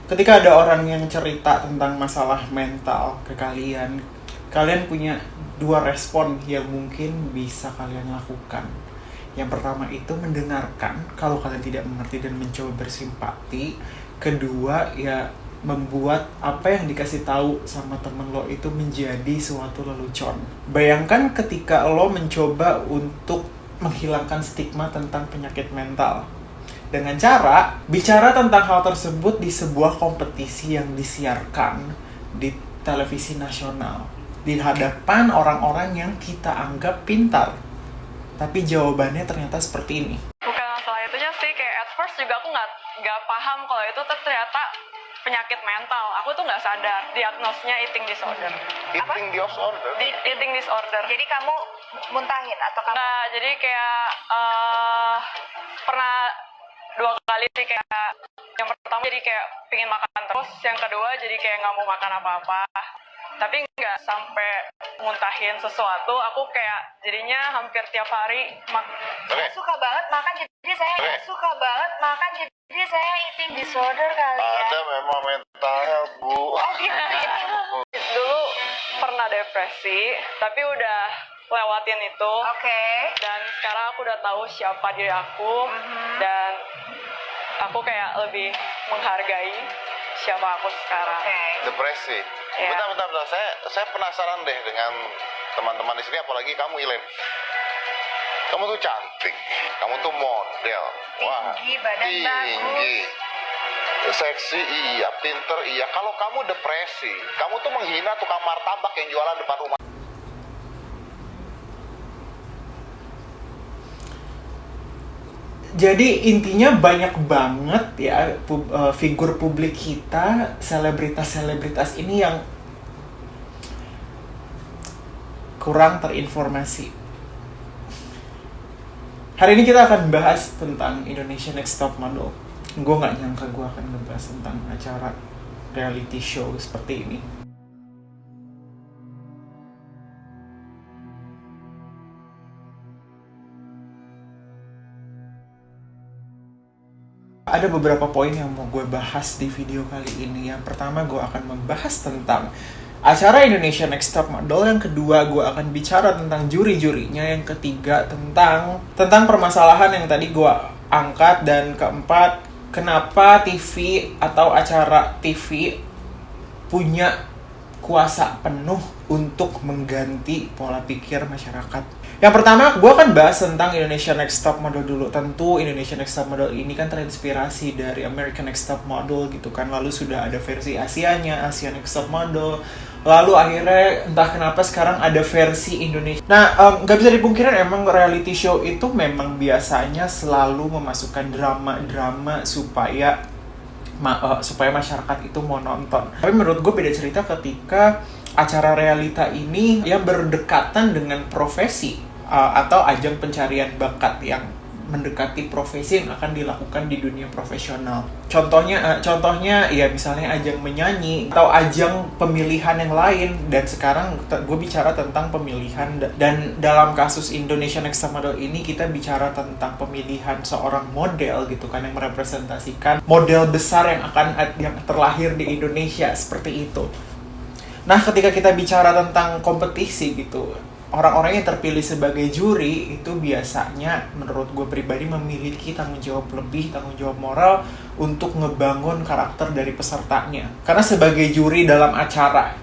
Ketika ada orang yang cerita tentang masalah mental ke kalian, kalian punya dua respon yang mungkin bisa kalian lakukan. Yang pertama itu mendengarkan kalau kalian tidak mengerti dan mencoba bersimpati. Kedua ya membuat apa yang dikasih tahu sama temen lo itu menjadi suatu lelucon. Bayangkan ketika lo mencoba untuk menghilangkan stigma tentang penyakit mental dengan cara bicara tentang hal tersebut di sebuah kompetisi yang disiarkan di televisi nasional di hadapan orang-orang yang kita anggap pintar. Tapi jawabannya ternyata seperti ini. Bukan masalah itunya sih, kayak at first juga aku nggak paham kalau itu ternyata penyakit mental. Aku tuh nggak sadar diagnosnya eating disorder. Eating disorder? Eating disorder. Jadi kamu muntahin atau kamu? Nggak, jadi kayak pernah 2 kali sih, kayak yang pertama jadi kayak pingin makan terus, yang kedua jadi kayak nggak mau makan apa-apa. Tapi nggak sampai muntahin sesuatu, aku kayak jadinya hampir tiap hari Saya suka banget makan, jadi saya suka banget makan, jadi saya eating disorder kali ya. Ada memang mentalnya, Bu. Oh gitu. Dulu pernah depresi, tapi udah lewatin itu. Oke. Dan sekarang aku udah tahu siapa diri aku, dan aku kayak lebih menghargai siapa aku sekarang. Depresi. Iya. Bentar. Saya penasaran deh dengan teman-teman di sini, apalagi kamu, Ilen. Kamu tuh cantik, kamu tuh model. Wah, Tinggi, badan tinggi. Seksi iya, pinter iya. Kalau kamu depresi, kamu tuh menghina tukang martabak yang jualan depan rumah. Jadi intinya banyak banget ya figur publik kita, selebritas-selebritas ini yang kurang terinformasi. Hari ini kita akan bahas tentang Indonesia Next Top Model. Gue gak nyangka gue akan ngebahas tentang acara reality show seperti ini. Ada beberapa poin yang mau gue bahas di video kali ini. Yang pertama gue akan membahas tentang acara Indonesia Next Top Model. Yang kedua gue akan bicara tentang juri-jurinya. Yang ketiga tentang permasalahan yang tadi gue angkat. Dan keempat, kenapa TV atau acara TV punya kuasa penuh untuk mengganti pola pikir masyarakat. Yang pertama, gue akan bahas tentang Indonesia Next Top Model dulu. Tentu Indonesia Next Top Model ini kan terinspirasi dari American Next Top Model gitu kan. Lalu sudah ada versi Asianya, Asia Next Top Model. Lalu akhirnya entah kenapa sekarang ada versi Indonesia. Nah, nggak bisa dipungkirin emang reality show itu memang biasanya selalu memasukkan drama-drama supaya masyarakat itu mau nonton. Tapi menurut gue beda cerita ketika acara realita ini yang berdekatan dengan profesi atau ajang pencarian bakat yang mendekati profesi yang akan dilakukan di dunia profesional. Contohnya ya misalnya ajang menyanyi atau ajang pemilihan yang lain. Dan sekarang gue bicara tentang pemilihan, dan dalam kasus Indonesia Next Top Model ini kita bicara tentang pemilihan seorang model gitu kan, yang merepresentasikan model besar yang terlahir di Indonesia seperti itu. Nah, ketika kita bicara tentang kompetisi gitu, orang-orang yang terpilih sebagai juri itu biasanya menurut gue pribadi memiliki tanggung jawab moral untuk ngebangun karakter dari pesertanya. Karena sebagai juri dalam acara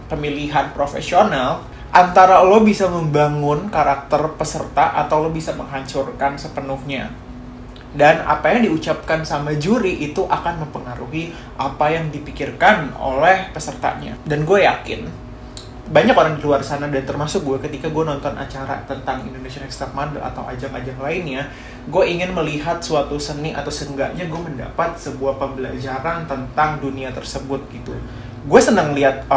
pemilihan profesional, antara lo bisa membangun karakter peserta atau lo bisa menghancurkan sepenuhnya. Dan apa yang diucapkan sama juri itu akan mempengaruhi apa yang dipikirkan oleh pesertanya. Dan gue yakin banyak orang di luar sana, dan termasuk gue, ketika gue nonton acara tentang Indonesia Next Top Model atau ajang-ajang lainnya, gue ingin melihat suatu seni atau seenggaknya gue mendapat sebuah pembelajaran tentang dunia tersebut gitu. Gue senang lihat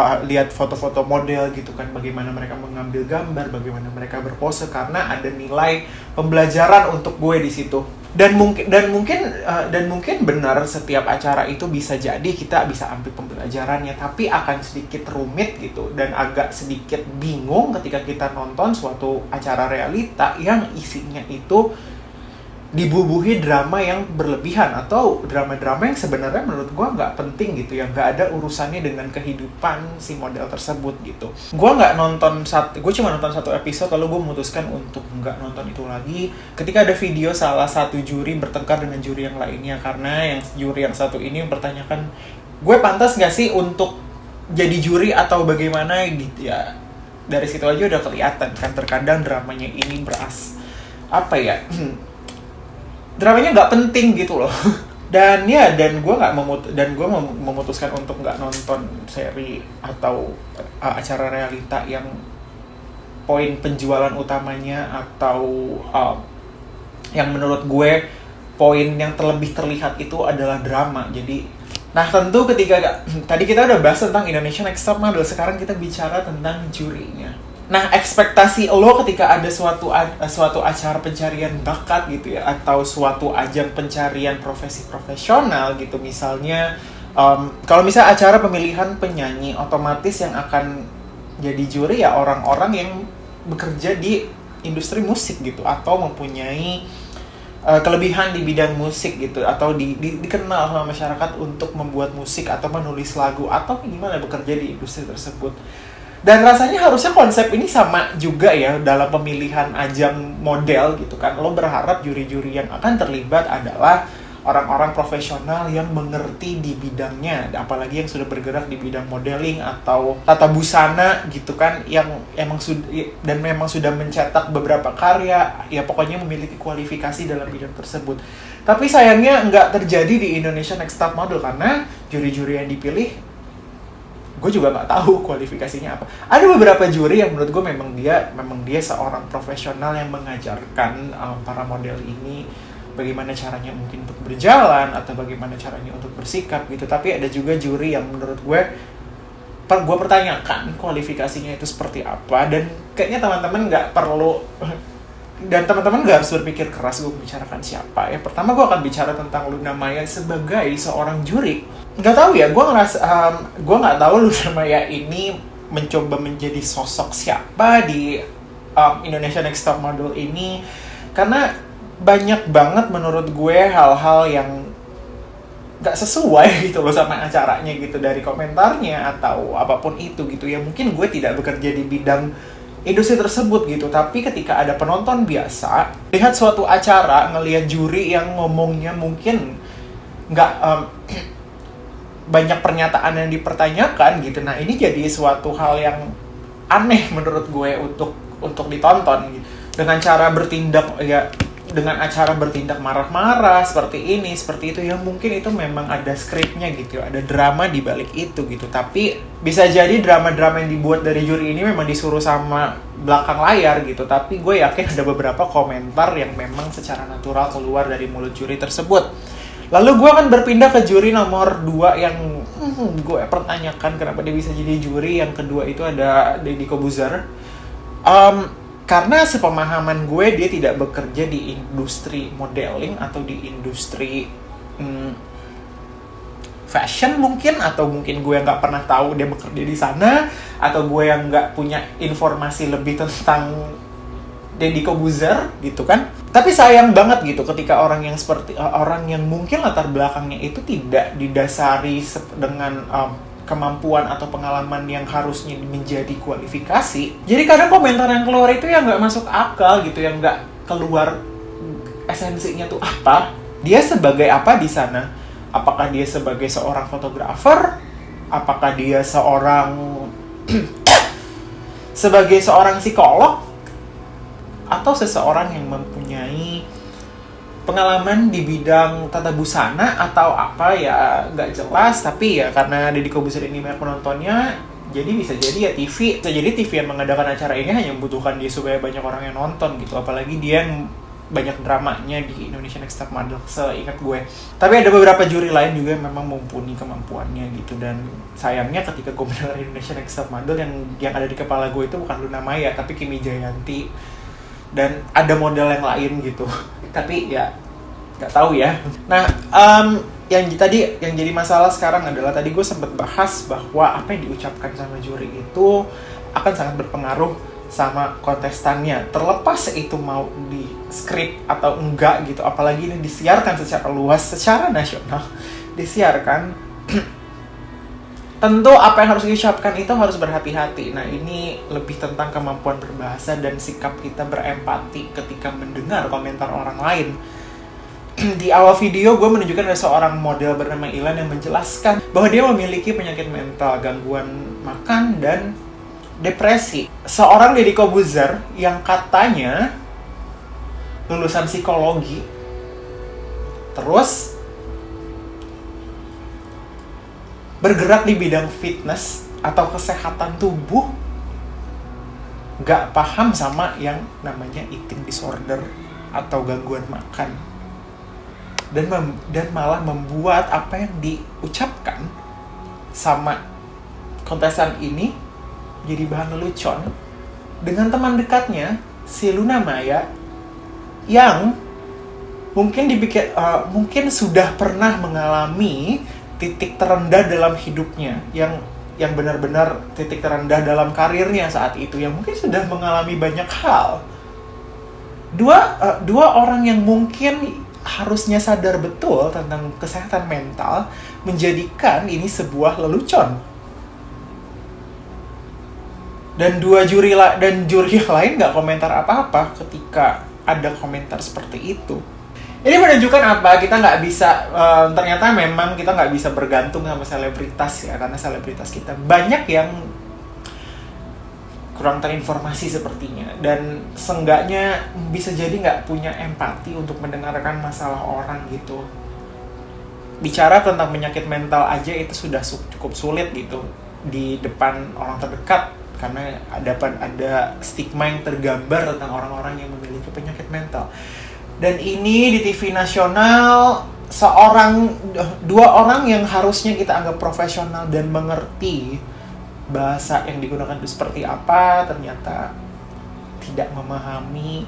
foto-foto model gitu kan, bagaimana mereka mengambil gambar, bagaimana mereka berpose, karena ada nilai pembelajaran untuk gue di situ. Dan mungkin benar setiap acara itu bisa jadi kita bisa ambil pembelajarannya, tapi akan sedikit rumit gitu dan agak sedikit bingung ketika kita nonton suatu acara realita yang isinya itu dibubuhi drama yang berlebihan atau drama-drama yang sebenarnya menurut gue nggak penting gitu, yang nggak ada urusannya dengan kehidupan si model tersebut gitu. Gue cuma nonton satu episode lalu gue memutuskan untuk nggak nonton itu lagi ketika ada video salah satu juri bertengkar dengan juri yang lainnya, karena yang juri yang satu ini mempertanyakan gue pantas nggak sih untuk jadi juri atau bagaimana gitu ya. Dari situ aja udah kelihatan kan, terkadang dramanya ini dramanya nggak penting gitu loh. Dan gue memutuskan untuk nggak nonton seri atau acara realita yang poin penjualan utamanya atau yang menurut gue poin yang terlebih terlihat itu adalah drama. Jadi, nah tentu ketika tadi kita udah bahas tentang Indonesian Next Top Model, sekarang kita bicara tentang jurinya. Nah, ekspektasi lo ketika ada suatu acara pencarian bakat gitu ya, atau suatu ajang pencarian profesi profesional gitu, misalnya kalau misalnya acara pemilihan penyanyi, otomatis yang akan jadi juri ya orang-orang yang bekerja di industri musik gitu, atau mempunyai kelebihan di bidang musik gitu, atau dikenal sama masyarakat untuk membuat musik atau menulis lagu atau gimana bekerja di industri tersebut. Dan rasanya harusnya konsep ini sama juga ya dalam pemilihan ajang model gitu kan. Lo berharap juri-juri yang akan terlibat adalah orang-orang profesional yang mengerti di bidangnya, apalagi yang sudah bergerak di bidang modeling atau tata busana gitu kan, yang memang sudah mencetak beberapa karya, ya pokoknya memiliki kualifikasi dalam bidang tersebut. Tapi sayangnya nggak terjadi di Indonesian Next Top Model karena juri-juri yang dipilih gue juga nggak tahu kualifikasinya apa. Ada beberapa juri yang menurut gue memang dia seorang profesional yang mengajarkan para model ini bagaimana caranya mungkin untuk berjalan atau bagaimana caranya untuk bersikap gitu. Tapi ada juga juri yang menurut gue pertanyakan kualifikasinya itu seperti apa, dan kayaknya teman-teman nggak harus berpikir keras gue membicarakan siapa. Ya pertama gue akan bicara tentang Luna Maya sebagai seorang juri. Nggak tahu ya, gue nggak tahu Luna Maya ini mencoba menjadi sosok siapa di Indonesia Next Top Model ini, karena banyak banget menurut gue hal-hal yang nggak sesuai gitu loh sama acaranya gitu, dari komentarnya atau apapun itu gitu ya. Mungkin gue tidak bekerja di bidang industri tersebut gitu, tapi ketika ada penonton biasa lihat suatu acara, ngelihat juri yang ngomongnya mungkin nggak banyak pernyataan yang dipertanyakan gitu, nah ini jadi suatu hal yang aneh menurut gue untuk ditonton gitu. Dengan acara bertindak marah-marah seperti ini, seperti itu, yang mungkin itu memang ada skripnya gitu, ada drama di balik itu gitu. Tapi bisa jadi drama-drama yang dibuat dari juri ini memang disuruh sama belakang layar gitu. Tapi gue yakin ada beberapa komentar yang memang secara natural keluar dari mulut juri tersebut. Lalu gue akan berpindah ke juri nomor 2 yang gue pertanyakan kenapa dia bisa jadi juri. Yang kedua itu ada Deddy Corbuzier. Karena sepemahaman gue dia tidak bekerja di industri modeling atau di industri fashion mungkin, atau mungkin gue nggak pernah tahu dia bekerja di sana, atau gue yang nggak punya informasi lebih tentang Deddy Corbuzier gitu kan. Tapi sayang banget gitu ketika orang yang mungkin latar belakangnya itu tidak didasari dengan kemampuan atau pengalaman yang harusnya menjadi kualifikasi. Jadi kadang komentar yang keluar itu yang nggak masuk akal gitu, yang nggak keluar esensinya tuh apa. Dia sebagai apa di sana? Apakah dia sebagai seorang fotografer? Apakah dia sebagai seorang psikolog? Atau seseorang yang mempunyai pengalaman di bidang tata busana atau apa, ya nggak jelas. Tapi ya karena Deddy Corbuzier ini banyak penontonnya, jadi bisa jadi ya TV yang mengadakan acara ini hanya membutuhkan dia supaya banyak orang yang nonton gitu. Apalagi dia banyak dramanya di Indonesia Next Top Model seingat gue. Tapi ada beberapa juri lain juga yang memang mumpuni kemampuannya gitu. Dan sayangnya ketika gue mendengar Indonesia Next Top Model, yang ada di kepala gue itu bukan Luna Maya tapi Kimi Jayanti dan ada model yang lain gitu. Tapi ya nggak tahu ya. Nah, yang jadi masalah sekarang adalah tadi gue sempat bahas bahwa apa yang diucapkan sama juri itu akan sangat berpengaruh sama kontestannya, terlepas itu mau di skrip atau enggak gitu, apalagi ini disiarkan secara luas, secara nasional disiarkan. Tentu apa yang harus diucapkan itu harus berhati-hati. Nah, ini lebih tentang kemampuan berbahasa dan sikap kita berempati ketika mendengar komentar orang lain. Di awal video, gue menunjukkan ada seorang model bernama Ilan yang menjelaskan bahwa dia memiliki penyakit mental, gangguan makan, dan depresi. Seorang Deddy Corbuzier yang katanya lulusan psikologi, terus bergerak di bidang fitness atau kesehatan tubuh, gak paham sama yang namanya eating disorder atau gangguan makan, dan malah membuat apa yang diucapkan sama kontestan ini jadi bahan lelucon dengan teman dekatnya, si Luna Maya, yang mungkin sudah pernah mengalami titik terendah dalam hidupnya, yang benar-benar titik terendah dalam karirnya saat itu, yang mungkin sudah mengalami banyak hal. Dua orang yang mungkin harusnya sadar betul tentang kesehatan mental menjadikan ini sebuah lelucon. Dan juri lain nggak komentar apa-apa ketika ada komentar seperti itu. Ini menunjukkan apa? Kita nggak bisa, ternyata memang kita nggak bisa bergantung sama selebritas ya, karena selebritas kita banyak yang kurang terinformasi sepertinya, dan seenggaknya bisa jadi nggak punya empati untuk mendengarkan masalah orang gitu. Bicara tentang penyakit mental aja itu sudah cukup sulit gitu di depan orang terdekat, karena ada stigma yang tergambar tentang orang-orang yang memiliki penyakit mental. Dan ini di TV nasional, dua orang yang harusnya kita anggap profesional dan mengerti bahasa yang digunakan itu seperti apa, ternyata tidak memahami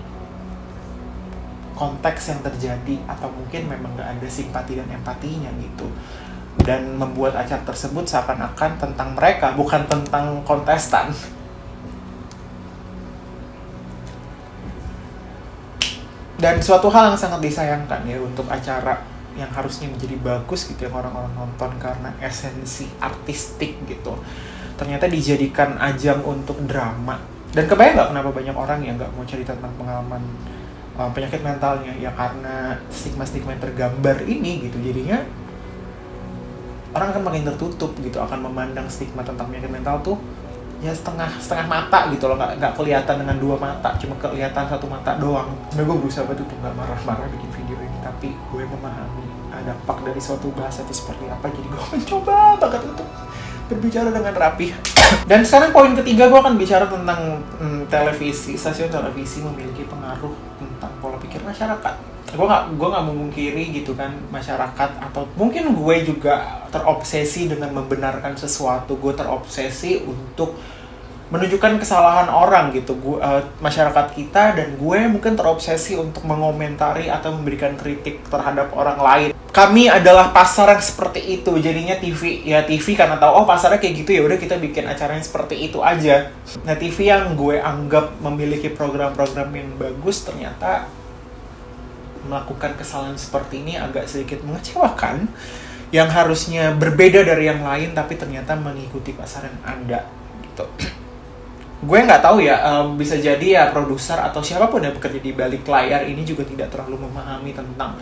konteks yang terjadi, atau mungkin memang nggak ada simpati dan empatinya gitu, dan membuat acara tersebut seakan-akan tentang mereka, bukan tentang kontestan. Dan suatu hal yang sangat disayangkan ya, untuk acara yang harusnya menjadi bagus gitu, yang orang-orang nonton karena esensi artistik gitu, ternyata dijadikan ajang untuk drama. Dan kebayang nggak kenapa banyak orang yang nggak mau cerita tentang pengalaman penyakit mentalnya, ya karena stigma-stigma yang tergambar ini gitu. Jadinya orang akan makin tertutup gitu, akan memandang stigma tentang penyakit mental tuh ya setengah mata gitu loh, nggak kelihatan dengan dua mata, cuma kelihatan satu mata doang. Sebenarnya gue berusaha banget untuk nggak marah-marah bikin video ini, tapi gue memahami dampak dari suatu bahasa itu seperti apa, jadi gue mencoba banget untuk berbicara dengan rapi. Dan sekarang poin ketiga, gue akan bicara tentang televisi. Stasiun televisi memiliki pengaruh tentang pola pikir masyarakat. Gue nggak memungkiri gitu kan, masyarakat, atau mungkin gue juga terobsesi dengan membenarkan sesuatu. Gue terobsesi untuk menunjukkan kesalahan orang gitu, masyarakat kita, dan gue mungkin terobsesi untuk mengomentari atau memberikan kritik terhadap orang lain. Kami adalah pasar yang seperti itu, jadinya TV karena tahu pasarnya kayak gitu, ya udah kita bikin acara yang seperti itu aja. Nah, TV yang gue anggap memiliki program-program yang bagus ternyata melakukan kesalahan seperti ini agak sedikit mengecewakan, yang harusnya berbeda dari yang lain tapi ternyata mengikuti pasar yang ada gitu. Gue nggak tahu ya, bisa jadi ya produser atau siapapun yang bekerja di balik layar ini juga tidak terlalu memahami tentang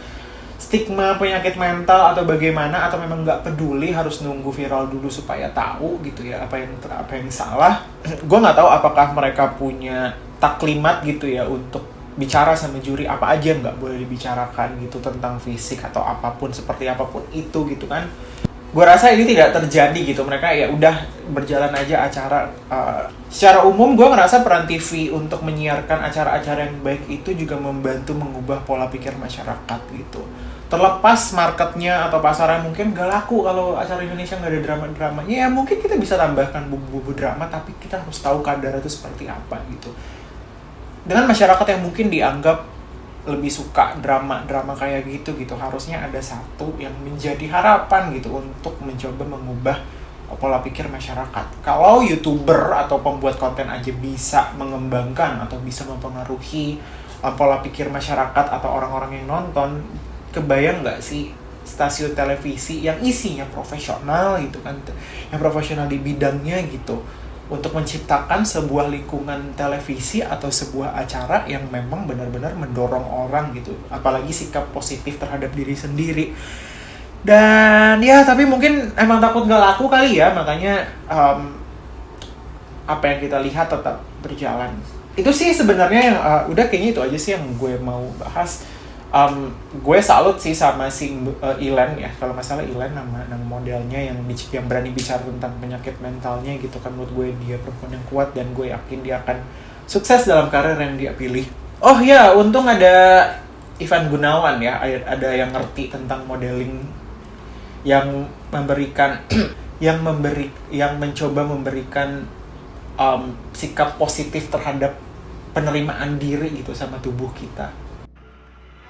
stigma penyakit mental atau bagaimana, atau memang nggak peduli harus nunggu viral dulu supaya tahu gitu ya apa yang salah. Gue nggak tahu apakah mereka punya taklimat gitu ya untuk bicara sama juri apa aja nggak boleh dibicarakan gitu tentang fisik atau apapun, seperti apapun itu gitu kan. Gue rasa ini tidak terjadi gitu, mereka ya udah berjalan aja acara. Secara umum gue ngerasa peran TV untuk menyiarkan acara-acara yang baik itu juga membantu mengubah pola pikir masyarakat gitu. Terlepas marketnya atau pasarnya mungkin gak laku kalau acara Indonesia gak ada drama-dramanya, ya mungkin kita bisa tambahkan bumbu-bumbu drama, tapi kita harus tahu kadar itu seperti apa gitu. Dengan masyarakat yang mungkin dianggap lebih suka drama kayak gitu, harusnya ada satu yang menjadi harapan gitu untuk mencoba mengubah pola pikir masyarakat. Kalau YouTuber atau pembuat konten aja bisa mengembangkan atau bisa mempengaruhi pola pikir masyarakat atau orang-orang yang nonton, kebayang nggak sih stasiun televisi yang isinya profesional gitu kan, yang profesional di bidangnya gitu, untuk menciptakan sebuah lingkungan televisi atau sebuah acara yang memang benar-benar mendorong orang gitu, apalagi sikap positif terhadap diri sendiri. Dan ya tapi mungkin emang takut gak laku kali ya, makanya apa yang kita lihat tetap berjalan. Itu sih sebenarnya yang udah kayaknya itu aja sih yang gue mau bahas. Gue salut sih sama si Ilen ya, kalau nggak salah Ilen nama modelnya yang berani bicara tentang penyakit mentalnya gitu kan. Menurut gue dia perempuan yang kuat dan gue yakin dia akan sukses dalam karir yang dia pilih. Oh ya, untung ada Ivan Gunawan ya, ada yang ngerti tentang modeling, yang memberikan yang mencoba memberikan sikap positif terhadap penerimaan diri gitu sama tubuh kita.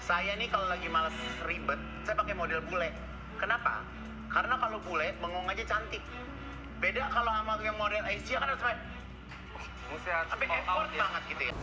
Saya nih kalau lagi males ribet, saya pakai model bule. Kenapa? Karena kalau bule bengong aja cantik. Beda kalau sama yang model Asia kan harus sampai effort banget gitu ya.